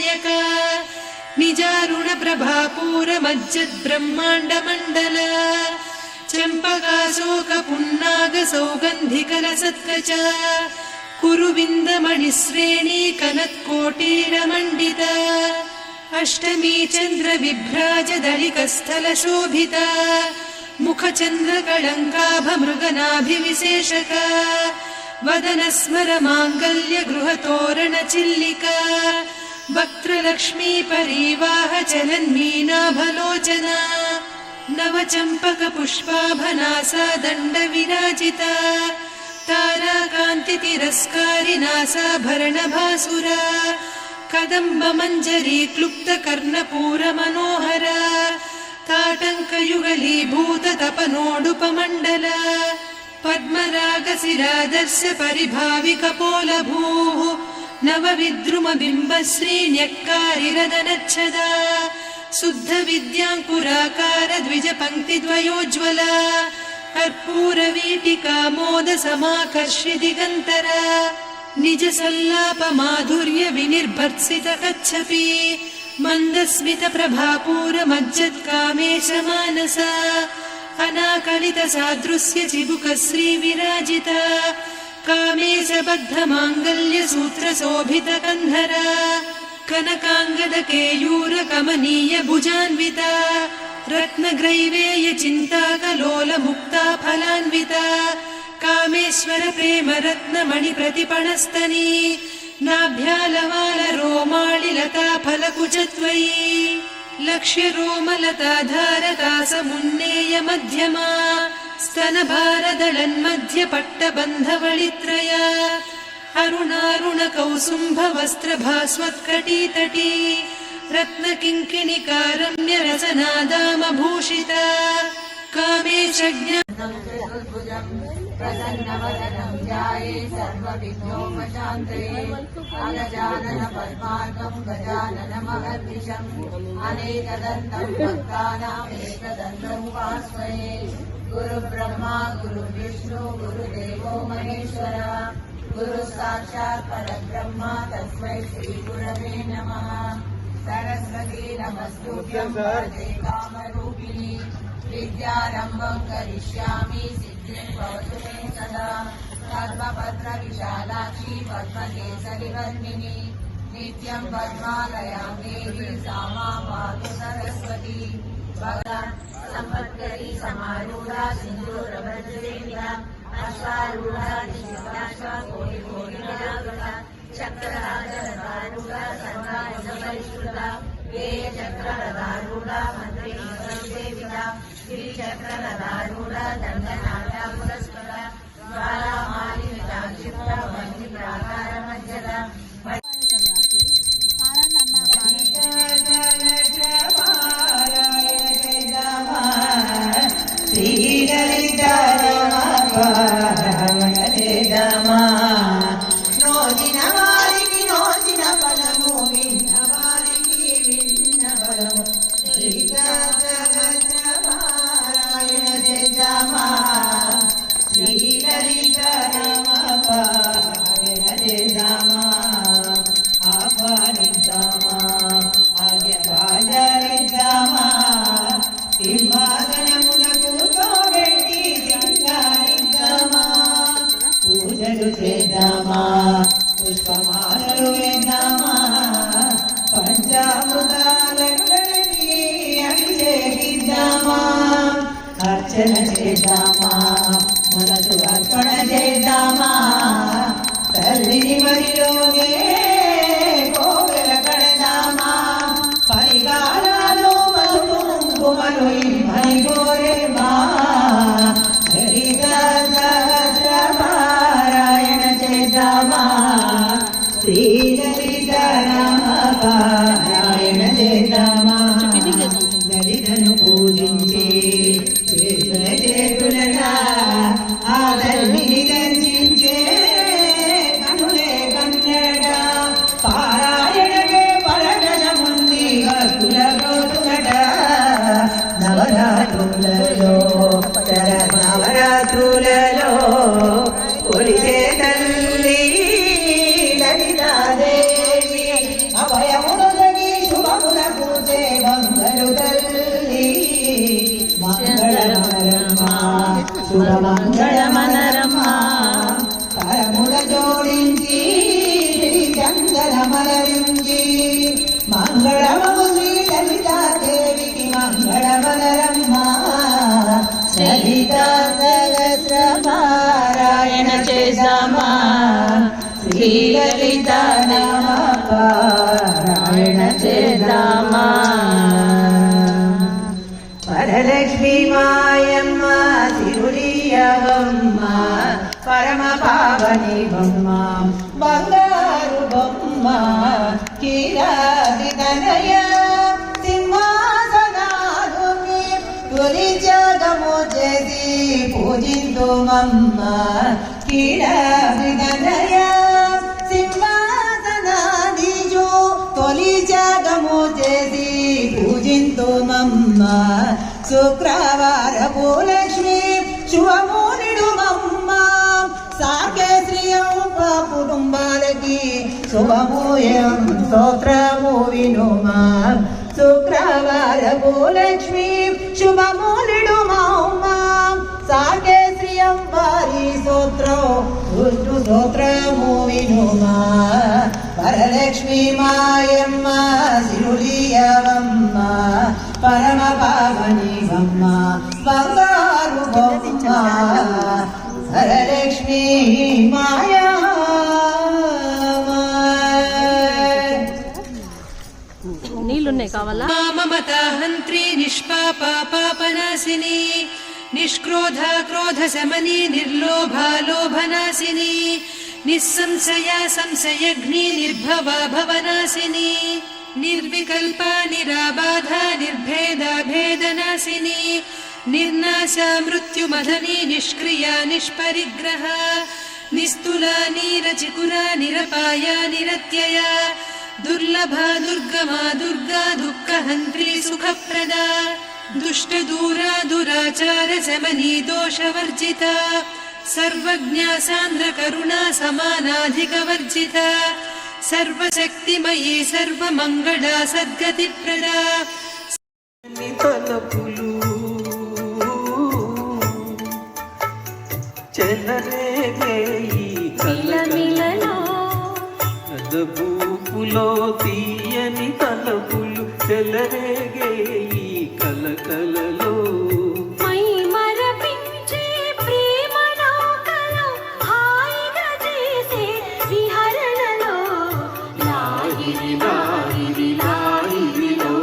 नायक निजारुण प्रभापूर मज्जद् ब्रह्मांड मंडल चंपकाशोक पुन्नाग सौगंधिकल सत्कच कुरुविंद मणिश्रेणी कनत्कोटीर मंडित अष्टमी चंद्र विभ्राज दलिकस्थल शोभित मुखचंद्र कलंकाभ मृगनाभिविशेषक वदन स्मर मांगल्य गृहतोरण चिल्लिका वक्त्रलक्ष्मी परिवाह चलन्मीनाभलोचना नवचंपक पुष्पाभनासा दंड विराजिता ताराकांति तिरस्कारी नासाभरण भासुरा कदंब मंजरी क्लुप्त कर्णपूर मनोहर ताटंकयुगलीभूत तपनोडुपमंडल पद्मराग सिरादर्श परिभावि कपोलभूः नवविद्रुम बिंब श्रीन्यक्कारिरदनच्छदा शुद्ध विद्यांकुराकार द्विज पंक्ति द्वयोज्ज्वला कर्पूर वीटिका मोद समाकर्षि दिगंतर निज सल्लाप माधुर्य विनिर्भर्त्सित कच्छपि मंदस्मित प्रभापूर मज्जत् कामेश मानसा अनाकलित सादृश्य चिबुक श्री विराजिता कामेश बद्ध मांगल्य सूत्र शोभित कंधर कनकांगद केयूर कमनीय भुजान्विता रत्नग्रैवेय चिंताकलोल मुक्ता फलान्विता कामेश्वर प्रेम रत्न मणि प्रतिपणस्तनी नाभ्यालवाल रोमाळि लता फलकुचत्वयी लक्ष्य रोमलता धारका समुन्नेय मध्यमा स्तन भारदलन्मध्य पट्टबन्धवळित्रया अरुणारुण कौसुम्भ वस्त्र भास्वत्कटीतटी रत्न किंकिणिका रम्य रसनादाम भूषिता कामेशज्ञ प्रसन्नवदनं ध्याये सर्वविघ्नोपशान्तये अगजानन पद्मार्कं गजाननमहर्निशम् अनेकदन्तं भक्तानामेकदन्तमुपास्महे गुरुब्रह्मा गुरुर्विष्णु गुरुदेवो महेश्वर गुरु साक्षात् परब्रह्म तस्मै श्रीगुरवे नमः सरस्वती नमस्तुभ्यं वरदे कामरूपिणी विद्यारम्भं करिष्यामि सिद्धिं भवतु मे सदा पद्मपत्र विशालाक्षी पद्मकेसरिवर्णिनी नित्यं पद्मालयां देवी सा मां पातु सरस्वती संपत्करी समारूढा सिन्दूरभद्रेन्द्रा अश्वारूढा दिव्याश्वा कोटिकोटिगजागता चक्रराजरथारूढा सर्वायुधपरिष्कृता वेयचक्ररथारूढा मन्त्रिणीसेविता गिरिचक्ररथारूढा दण्डनाट्या पुरस्कृता ज्वालामालिनिताक्षिप्ता वह्निप्राकारमज्जदा నోదిన వారికి నోదిన ఫలము విన్న వారికి విన్న ఫలము శ్రీరాయణ జయమా శ్రీలలిత రామ పాయణ జయమా ఆపారిద్దామా ఆర్యరాజరిద్దామా సింహాసనములకు తోబెట్టి సింగారిద్దామా పూజలు చేద్దామా పుష్పమాలలు వేద్దామా పంచామృతాలను కలిపి అభిషేకిద్దామా అర్చన చేద్దామా మనసు అర్పణ చేద్దామా తల్లిని మరిలోనే కోవెల కడదామా పరిగారాలు మలుపు కుంకుమలు ఇమ్మని కోరేమా సహస్రపారాయణ చేద్దామా శ్రీలలిత రామ పారాయణ చేద్దామా లలితను పూజించే చేతులగా ఆ తల్లిని దర్శించే కనులే కన్నడ పారాయణకే పరగజముంది భక్తుల గోతుగట నవరాత్రులలో నవరాత్రులలో కొలిసే తల్లి లలితాదేవి అభయమును ముంజి మంగళము శ్రీ లలితాదేవికి మంగళమనరమ్మ లలితా సహస్ర పారాయణ చేసామా శ్రీ లలిత నామ పారాయణ చేద్దామా వరలక్ష్మీ మాయమ్మ సిరులియవమ్మ పరమ పావని బొమ్మ బంగారు బొమ్మ కీరాది తనయ సింహాసనాలుని తొలి జగము చేసి పూజింతుమమ్మ కీరాది తనయ సింహాసనాదిజు తొలి జగము చేసి పూజింతుమమ్మ శుక్రవారపు లక్ష్మి శుభమూనిడుమమ్మ సాకేశ్రియం కుటుంబాలకి శుభమూయం స్తోత్రము వినుమా శుక్రవారపు లక్ష్మి శుభమూనిడుమమ్మ సాకేశ్రియం వారి స్తోత్రం విష్ణు స్తోత్రము వినుమా వరలక్ష్మీ మాయమ్మ సిరులియవమ్మ పరమ పావని బొమ్మ బంగారు బొమ్మ వరలక్ష్మీ మాయమ్మ నీళ్ళున్నాయి కావాలా మమతాహంత్రి నిష్పాప పాపనాశిని నిష్క్రోధ క్రోధ సమని నిర్లోభా లోభనాశిని నిస్సంశయ సంశయఘ్ని నిర్భవ భవనాశిని నిర్వికల్ప నిరాబాధ నిర్భేద భేదనాశిని నిర్నాశ మృత్యుమధని నిష్క్రియ నిష్పరిగ్రహ నిస్తుల నీరచికుర నిరపాయ నిరత్యయ దుర్లభ దుర్గమా దుర్గా దుఃఖహంత్రి సుఖప్రదా దుష్ట దూరా దురాచార శమనీ దోషవర్జిత సర్వజ్ఞ సాంద్ర కరుణా సమానాధికవర్జిత సర్వశక్తిమయీ సర్వమంగళ సద్గతి ప్రదా తలపులు చెలరేగే ఈ మిలలో కలబూపులో తీయని తలపులు చెలరేగే ఈ కలకలలో మై మరపించే ప్రేమ నౌకలో హాయిగా చేసే విహరణలో లాహిరి లాహిరి లాహిరిలో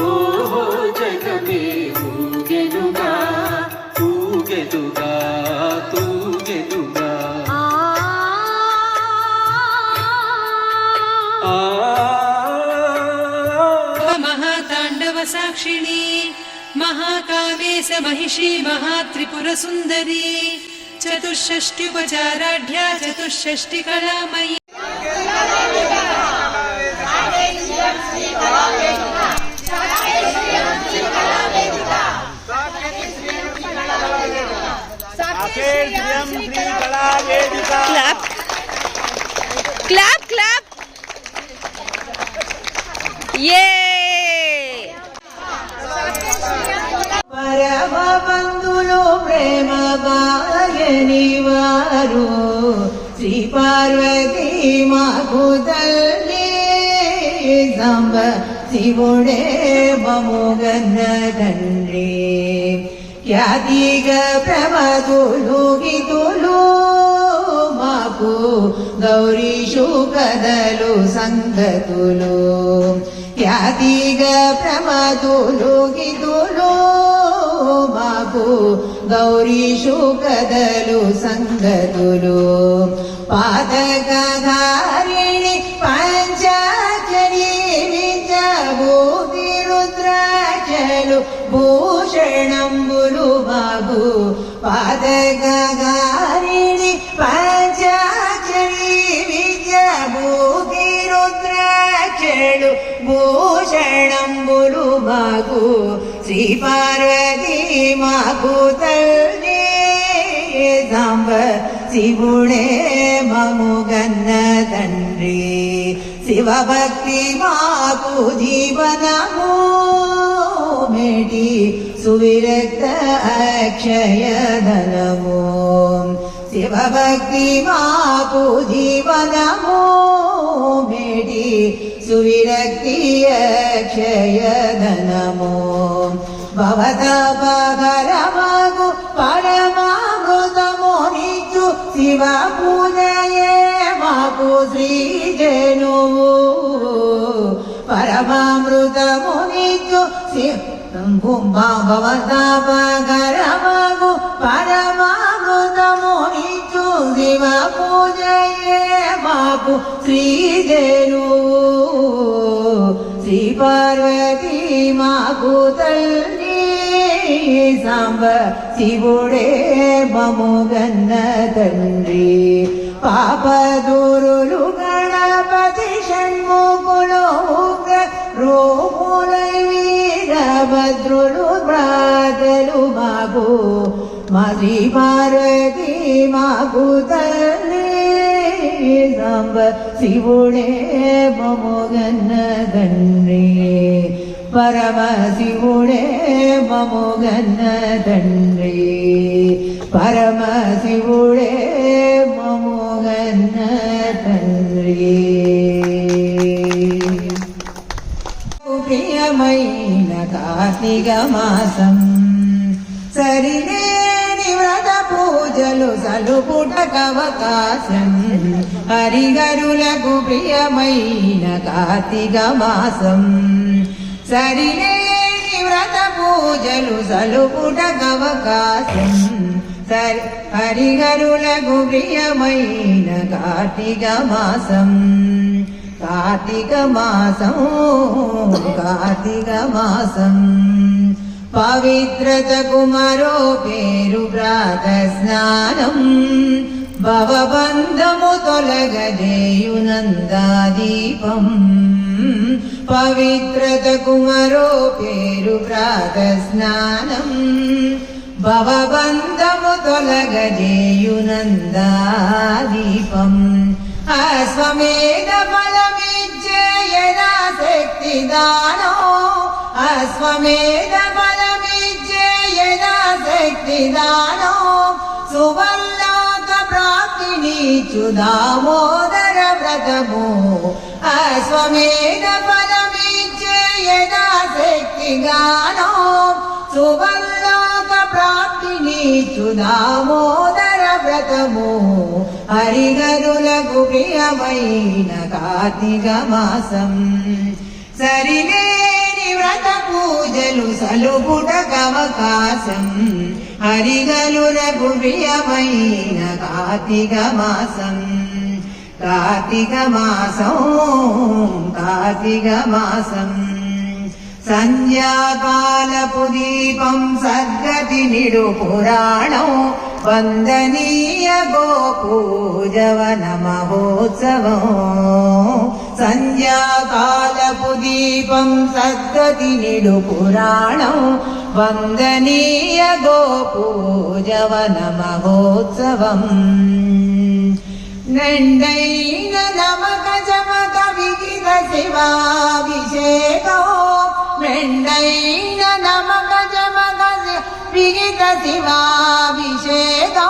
ఓహో జగమే ఊగెనుగా ఊగెనుగా తూగెనుగా మహాతాండవ సాక్షిణి మహాకావేశ మహిషి మహాత్రిపుర సుందరి చతుషష్ట్యుపచారాఢ్య చతుషష్టి కళామయీ క్లాప్ క్లాప్ యే పరమ బంధులు ప్రేమ బాయని వారు శ్రీ పార్వతీ మాకు తల్లి సంబ శివుడే మముగన్న తండ్రి ఖ్యాతిగా ప్రమతులు గితులు మాకు గౌరీషు కథలు సంగతులు ఖ్యాతిగా ప్రమతులు గితులు మాకు గౌరీషు కథలు సంగతులు పాదకారిణి పంచాక్షరి విద్యాభూతి రుద్రాక్షలు భూషణంబులు మాకు పాదకారిణి పంచాక్షరి విద్యాభూతి రుద్రాక్షలు భూషణంబులు మాకు శ్రీ పార్వతీ మాకు తల్లి సాంబ శివుడే మముగన్న తండ్రి శివభక్తి మాకు జీవనము మేటి సువిరక్త అక్షయధనము శివభక్తి మాకు జీవనము మేటి सुविरक्तिय क्षयधनमो भवतापहरमगु परमामृतमोनिचु शिव पूजये माकु श्रीजनुवु परमामृतमुनिचु भवतापहरमगु परमामृतमुनिचु शिव पूजये माकु श्रीजनुवु श्री पार्वती माकु तल्ली सांब शिवुडे ममुगन्न तंड्री पाप दूरुलु गणपति षण्मुखुलु उग्र रूपुलै वीरभद्रुलु प्रातलु माकु श्री पार्वती माकु तल्ली सांब शिवुडे ममुगन्न तंड्री परम शिवुडे ममुगन्न तंड्री परम शिवुडे ममुगन्न तंड्री प्रियमैन कार्तिक मासं सरिलेनि व्रत पूजलु सलुपुटकवकाशं हरिहरुलकु प्रियमैन कार्तिक मासं सरिलेनि व्रत पूजलु सलुपुटकवकाशं हरिहरुलकु प्रियमैन कार्तिक मासं कार्तिक मासं पवित्रत कुमारो पेरु प्रात स्नानं भवबन्धमु तोलगजेयु नन्दादीपं पवित्रत कुमारो पेरु प्रात स्नानं भवबन्धमु तोलगजेयु नन्दादीपम् अश्वमेध फलमिच्छे यदा शक्तिदानो अश्वमेध फलमिच्छे यदा शक्तिदानो सुवर्लोक प्राप्तिनीचु दामोदर व्रतमो अश्वमेध फलमिच्छे यदा शक्तिगानो सुवर्लोक प्राप्तिनीचु दामोदर व्रतमो हरिहरुलकु प्रियमैन कार्तिक मासं सरिलेनि व्रत पूजलु सलुपुटकवकाशं हरिहरुलकु प्रियमैन कार्तिक मासं कार्तिक मासं संध्याकालपुदीपं सद्गति निडु पुराणो वंदनीय गोपूजवन महोत्सवो संध्याकालपुदीपं सद्गति निडु पुराणो वंदनीय गोपूजवन महोत्सवम् नंदैन नमक चमक विगित शिवाभिषेको नंदैन नमक चमक विगित शिवाभिषेको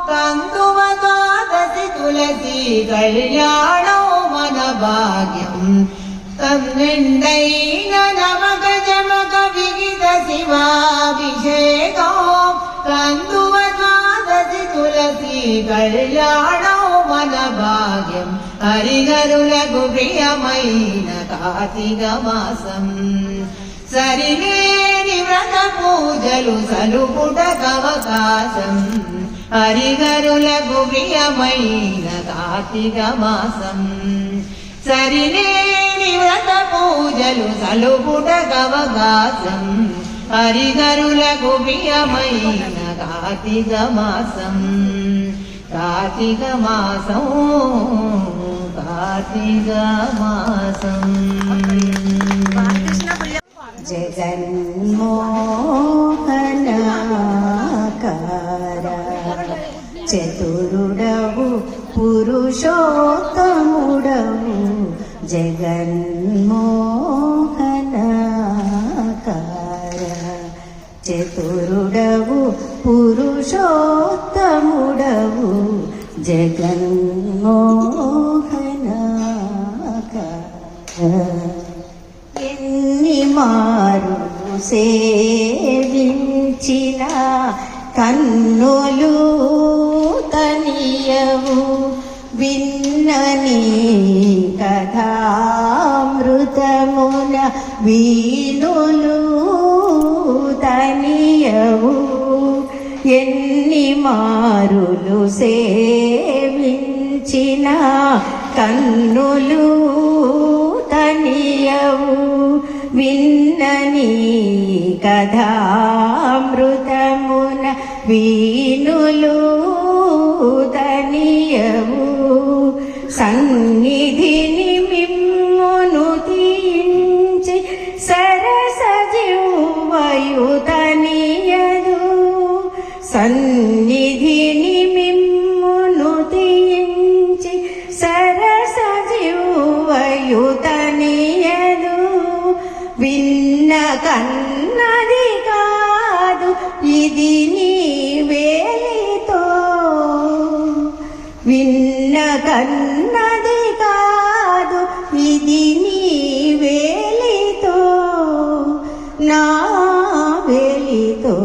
कंदुव द्वादशि तुलसी कल्याणो मन भाग्यम् नंदैन नमक चमक विगित शिवाभिषेको कंदुव द्वादशि तुलसी कल्याणो मन भाग्यम् हरिहरुलकु प्रियमैन कार्तिक मासं सरिलेनि व्रत पूजलु सलुपुटकवकाशं हरिहरुलकु प्रियमैन कार्तिक मासं सरिलेनि व्रत पूजलु सलुपुटकवकाशं हरिहरुलकु प्रियमैन कार्तिक मासं कार्तिक मासं जगन्मोहनाकार चतुरुडवु पुरुषोत्तमुडवु जगन्मोहनाकार चतुरुडवु पुरुषोत्तमुडवु जगन्मोहनाकार ఎన్ని మారులు సేవించిన కన్నులు తనియవు విన్నని కథామృతమున వీణులు తనియవు ఎన్ని మారులు సేవించిన కన్నులు తనియవు విన్నని కథామృతమున వీణులు తనియవు సన్నిధిని మిమ్మును తీయించి సరసజివ్వయు తనియదు సన్నిధిని మిమ్మును తీయించి సరసజివ్వయు తనియదు విన్న కన్నది కాదు ఇది నీ వేలితో విన్న కన్నది కాదు ఇది నీ వేలితో నా వేలితో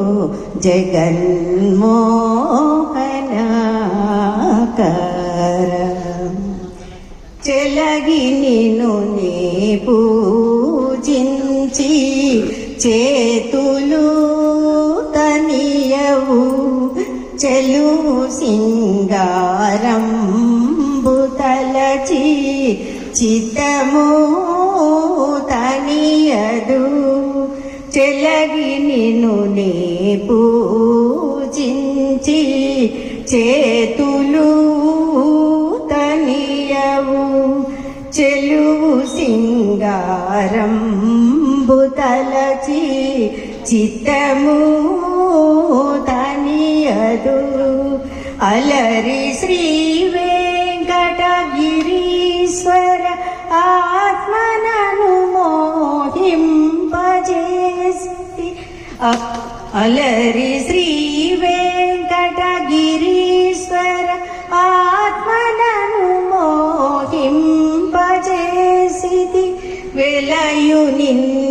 జగన్మోహనాకారం చెలగి నిన్ను నే పూజించి చేతులు తనియవు చెలువు సింగారంబు తలచి చిత్తము తనియదు చెలగి నిన్ను నే పూజించి చేతులు తనియవు చెలువు సింగారంబు తలచి చిత్తము తనియదు అలరి శ్రీ వెంకటగిరీశ్వర ఆత్మనను మోహింపజేసి అలరి శ్రీ వెంకటగిరీశ్వర ఆత్మనను మోహింపజేసి వెలయు నిన్నియుదేరి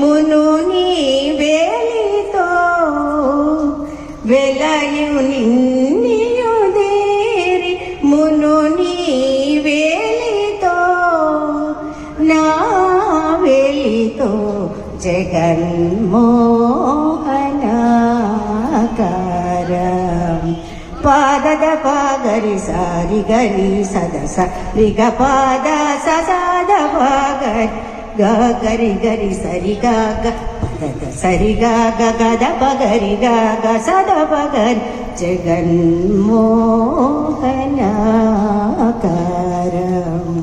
మునుని వేలితో వెలయు నిన్నియుదేరి మునుని వేలితో నా వేలితో జగన్మోహనాకారం పాదద పాగరి సారి గరి సదస రిగ పాద సద పాగరి గరి గరి సరి గ పద సరి గ గద పగరి గ సద పగరి జగన్మోహనాకారం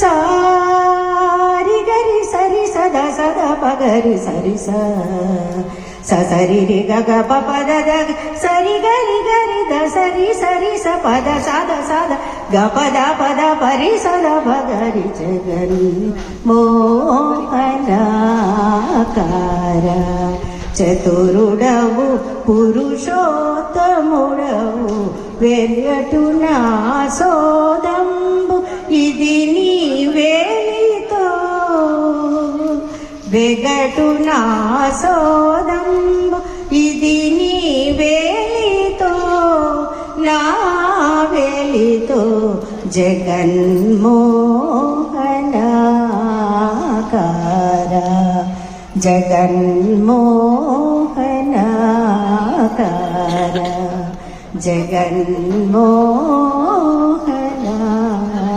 సారి గరి సరి సద సద పగరి సరి సరి రి గ పద సరి గరి గరి ద సరి సరి స పద సద గ పద పరి సద భగరి జగన్మోహనాకార చతురుడవు పురుషోత్తముడవు వెర్యటు నా సోదంబు ఇది నీ వేలితో వెగటు నా సోదంబు ఇది నీ వేలితో నా వేలితో జగన్మోహనాకార జగన్మోహనాకార జగన్మోహనాకార